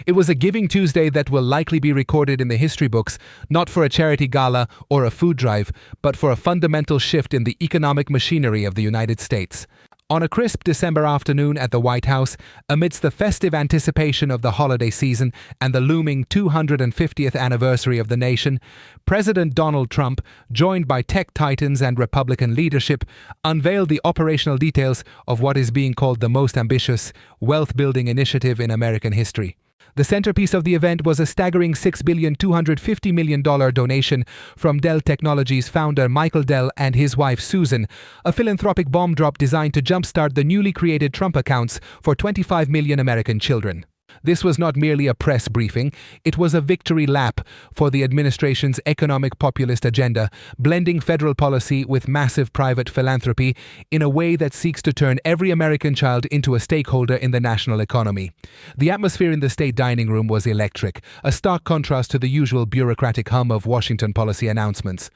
It was a Giving Tuesday that will likely be recorded in the history books, not for a charity gala or a food drive, but for a fundamental shift in the economic machinery of the United States. On a crisp December afternoon at the White House, amidst the festive anticipation of the holiday season and the looming 250th anniversary of the nation, President Donald Trump, joined by tech titans and Republican leadership, unveiled the operational details of what is being called the most ambitious wealth-building initiative in American history. The centerpiece of the event was a staggering $6.25 billion donation from Dell Technologies founder Michael Dell and his wife Susan, a philanthropic bomb drop designed to jumpstart the newly created Trump accounts for 25 million American children. This was not merely a press briefing, it was a victory lap for the administration's economic populist agenda, blending federal policy with massive private philanthropy in a way that seeks to turn every American child into a stakeholder in the national economy. The atmosphere in the state dining room was electric, a stark contrast to the usual bureaucratic hum of Washington policy announcements.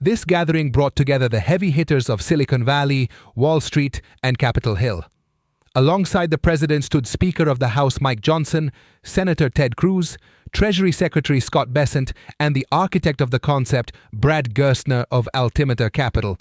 This gathering brought together the heavy hitters of Silicon Valley, Wall Street, and Capitol Hill. Alongside the president stood Speaker of the House Mike Johnson, Senator Ted Cruz, Treasury Secretary Scott Bessent, and the architect of the concept, Brad Gerstner of Altimeter Capital.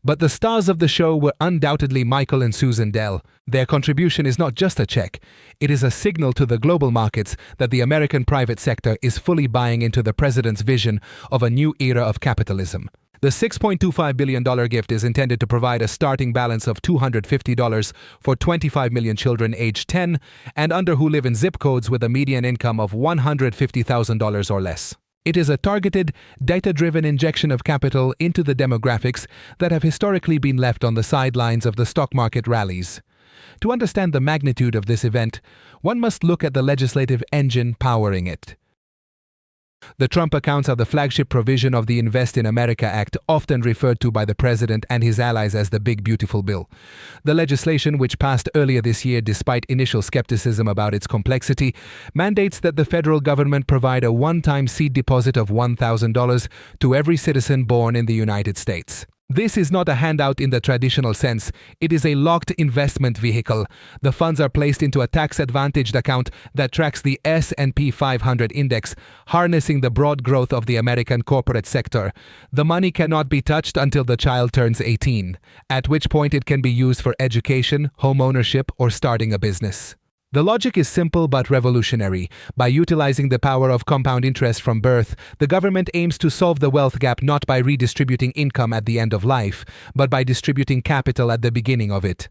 But the stars of the show were undoubtedly Michael and Susan Dell. Their contribution is not just a check, it is a signal to the global markets that the American private sector is fully buying into the president's vision of a new era of capitalism. The $6.25 billion gift is intended to provide a starting balance of $250 for 25 million children aged 10 and under who live in zip codes with a median income of $150,000 or less. It is a targeted, data-driven injection of capital into the demographics that have historically been left on the sidelines of the stock market rallies. To understand the magnitude of this event, one must look at the legislative engine powering it. The Trump accounts are the flagship provision of the Invest in America Act, often referred to by the president and his allies as the Big Beautiful Bill. The legislation, which passed earlier this year despite initial skepticism about its complexity, mandates that the federal government provide a one-time seed deposit of $1,000 to every citizen born in the United States. This is not a handout in the traditional sense, it is a locked investment vehicle. The funds are placed into a tax-advantaged account that tracks the S&P 500 index, harnessing the broad growth of the American corporate sector. The money cannot be touched until the child turns 18, at which point it can be used for education, home ownership, or starting a business. The logic is simple but revolutionary. By utilizing the power of compound interest from birth, the government aims to solve the wealth gap not by redistributing income at the end of life, but by distributing capital at the beginning of it.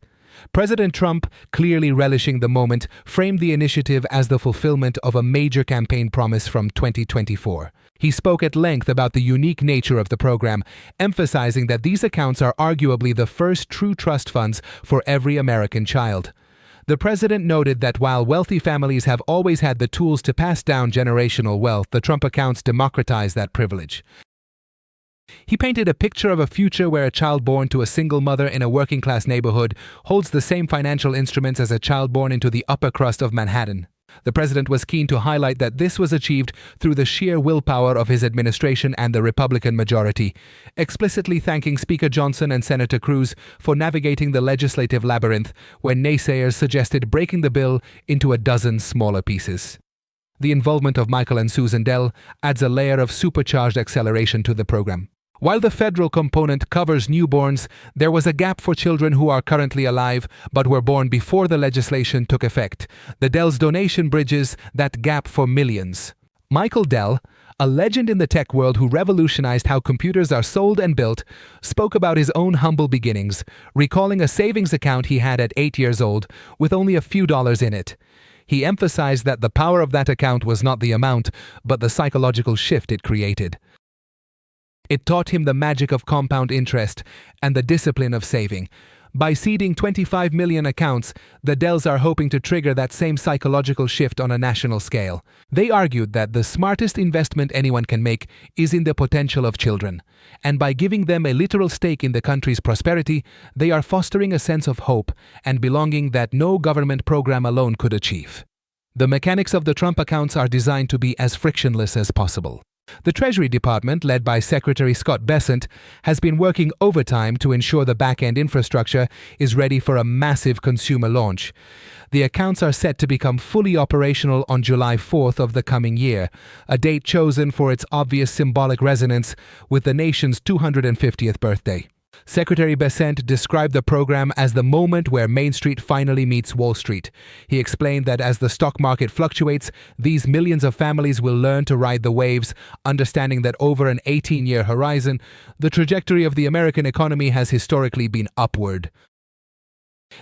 President Trump, clearly relishing the moment, framed the initiative as the fulfillment of a major campaign promise from 2024. He spoke at length about the unique nature of the program, emphasizing that these accounts are arguably the first true trust funds for every American child. The president noted that while wealthy families have always had the tools to pass down generational wealth, the Trump accounts democratize that privilege. He painted a picture of a future where a child born to a single mother in a working-class neighborhood holds the same financial instruments as a child born into the upper crust of Manhattan. The president was keen to highlight that this was achieved through the sheer willpower of his administration and the Republican majority, explicitly thanking Speaker Johnson and Senator Cruz for navigating the legislative labyrinth when naysayers suggested breaking the bill into a dozen smaller pieces. The involvement of Michael and Susan Dell adds a layer of supercharged acceleration to the program. While the federal component covers newborns, there was a gap for children who are currently alive but were born before the legislation took effect. The Dell's donation bridges that gap for millions. Michael Dell, a legend in the tech world who revolutionized how computers are sold and built, spoke about his own humble beginnings, recalling a savings account he had at 8 years old with only a few dollars in it. He emphasized that the power of that account was not the amount, but the psychological shift it created. It taught him the magic of compound interest and the discipline of saving. By seeding 25 million accounts, the Dells are hoping to trigger that same psychological shift on a national scale. They argued that the smartest investment anyone can make is in the potential of children. And by giving them a literal stake in the country's prosperity, they are fostering a sense of hope and belonging that no government program alone could achieve. The mechanics of the Trump accounts are designed to be as frictionless as possible. The Treasury Department, led by Secretary Scott Bessent, has been working overtime to ensure the back-end infrastructure is ready for a massive consumer launch. The accounts are set to become fully operational on July 4th of the coming year, a date chosen for its obvious symbolic resonance with the nation's 250th birthday. Secretary Bessent described the program as the moment where Main Street finally meets Wall Street. He explained that as the stock market fluctuates, these millions of families will learn to ride the waves, understanding that over an 18-year horizon, the trajectory of the American economy has historically been upward.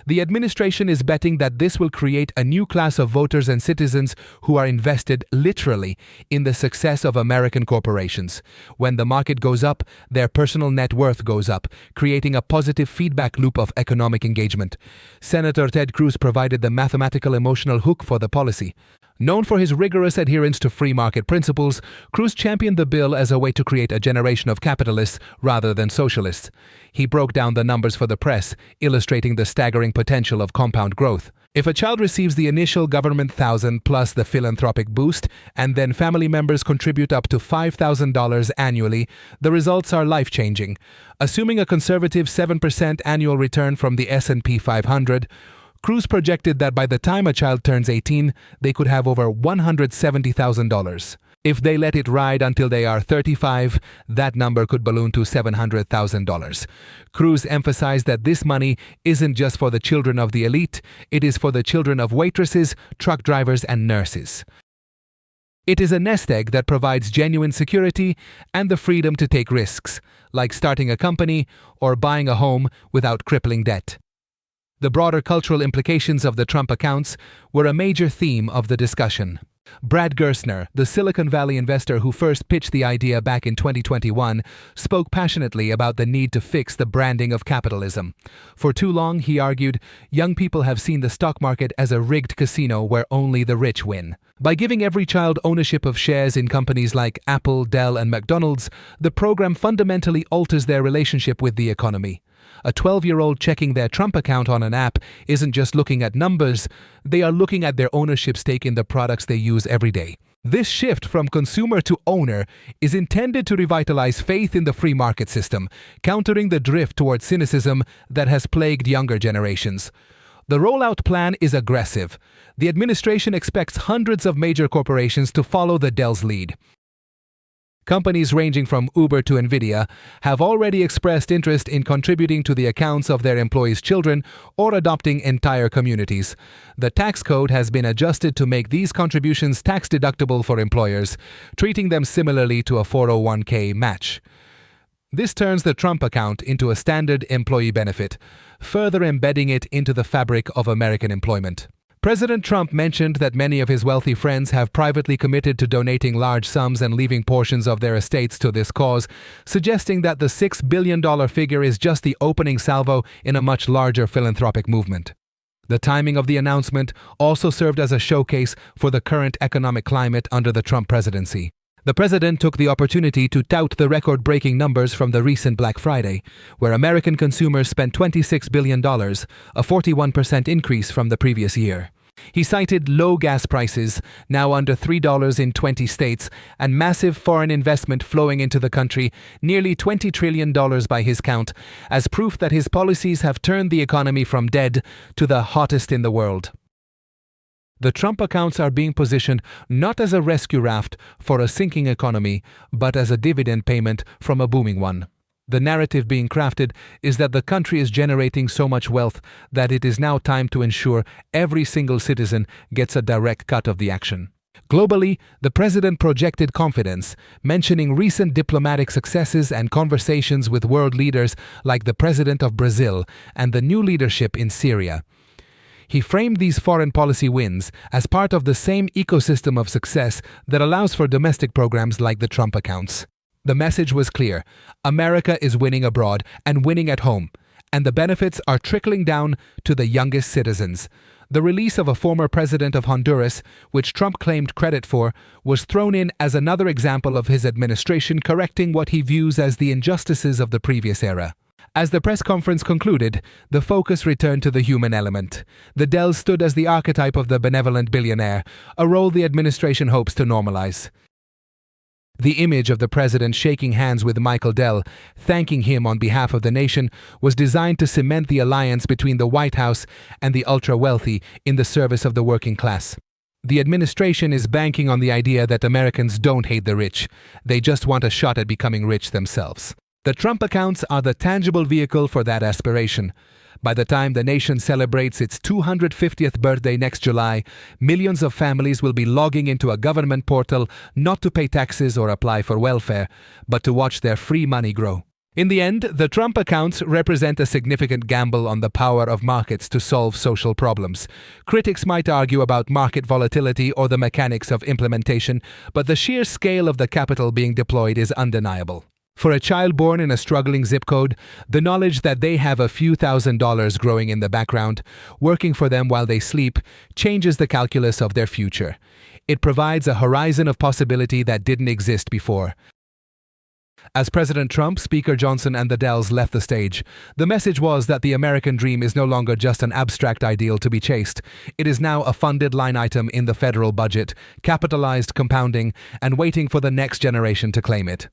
The administration is betting that this will create a new class of voters and citizens who are invested, literally, in the success of American corporations. When the market goes up, their personal net worth goes up, creating a positive feedback loop of economic engagement. Senator Ted Cruz provided the mathematical emotional hook for the policy. Known for his rigorous adherence to free market principles, Cruz championed the bill as a way to create a generation of capitalists rather than socialists. He broke down the numbers for the press, illustrating the staggering potential of compound growth. If a child receives the initial government $1,000 plus the philanthropic boost, and then family members contribute up to $5,000 annually, the results are life-changing. Assuming a conservative 7% annual return from the S&P 500, Cruz projected that by the time a child turns 18, they could have over $170,000. If they let it ride until they are 35, that number could balloon to $700,000. Cruz emphasized that this money isn't just for the children of the elite, it is for the children of waitresses, truck drivers, and nurses. It is a nest egg that provides genuine security and the freedom to take risks, like starting a company or buying a home without crippling debt. The broader cultural implications of the Trump accounts were a major theme of the discussion. Brad Gerstner, the Silicon Valley investor who first pitched the idea back in 2021, spoke passionately about the need to fix the branding of capitalism. For too long, he argued, young people have seen the stock market as a rigged casino where only the rich win. By giving every child ownership of shares in companies like Apple, Dell, and McDonald's, the program fundamentally alters their relationship with the economy. A 12-year-old checking their Trump account on an app isn't just looking at numbers, they are looking at their ownership stake in the products they use every day. This shift from consumer to owner is intended to revitalize faith in the free market system, countering the drift towards cynicism that has plagued younger generations. The rollout plan is aggressive. The administration expects hundreds of major corporations to follow the Dell's lead. Companies ranging from Uber to Nvidia have already expressed interest in contributing to the accounts of their employees' children or adopting entire communities. The tax code has been adjusted to make these contributions tax-deductible for employers, treating them similarly to a 401k match. This turns the Trump account into a standard employee benefit, further embedding it into the fabric of American employment. President Trump mentioned that many of his wealthy friends have privately committed to donating large sums and leaving portions of their estates to this cause, suggesting that the $6 billion figure is just the opening salvo in a much larger philanthropic movement. The timing of the announcement also served as a showcase for the current economic climate under the Trump presidency. The president took the opportunity to tout the record-breaking numbers from the recent Black Friday, where American consumers spent $26 billion, a 41% increase from the previous year. He cited low gas prices, now under $3 in 20 states, and massive foreign investment flowing into the country, nearly $20 trillion by his count, as proof that his policies have turned the economy from dead to the hottest in the world. The Trump accounts are being positioned not as a rescue raft for a sinking economy, but as a dividend payment from a booming one. The narrative being crafted is that the country is generating so much wealth that it is now time to ensure every single citizen gets a direct cut of the action. Globally, the president projected confidence, mentioning recent diplomatic successes and conversations with world leaders like the president of Brazil and the new leadership in Syria. He framed these foreign policy wins as part of the same ecosystem of success that allows for domestic programs like the Trump accounts. The message was clear: America is winning abroad and winning at home, and the benefits are trickling down to the youngest citizens. The release of a former president of Honduras, which Trump claimed credit for, was thrown in as another example of his administration correcting what he views as the injustices of the previous era. As the press conference concluded, the focus returned to the human element. The Dells stood as the archetype of the benevolent billionaire, a role the administration hopes to normalize. The image of the president shaking hands with Michael Dell, thanking him on behalf of the nation, was designed to cement the alliance between the White House and the ultra-wealthy in the service of the working class. The administration is banking on the idea that Americans don't hate the rich. They just want a shot at becoming rich themselves. The Trump accounts are the tangible vehicle for that aspiration. By the time the nation celebrates its 250th birthday next July, millions of families will be logging into a government portal not to pay taxes or apply for welfare, but to watch their free money grow. In the end, the Trump accounts represent a significant gamble on the power of markets to solve social problems. Critics might argue about market volatility or the mechanics of implementation, but the sheer scale of the capital being deployed is undeniable. For a child born in a struggling zip code, the knowledge that they have a few $1,000s growing in the background, working for them while they sleep, changes the calculus of their future. It provides a horizon of possibility that didn't exist before. As President Trump, Speaker Johnson, and the Dells left the stage, the message was that the American dream is no longer just an abstract ideal to be chased. It is now a funded line item in the federal budget, capitalized, compounding, and waiting for the next generation to claim it.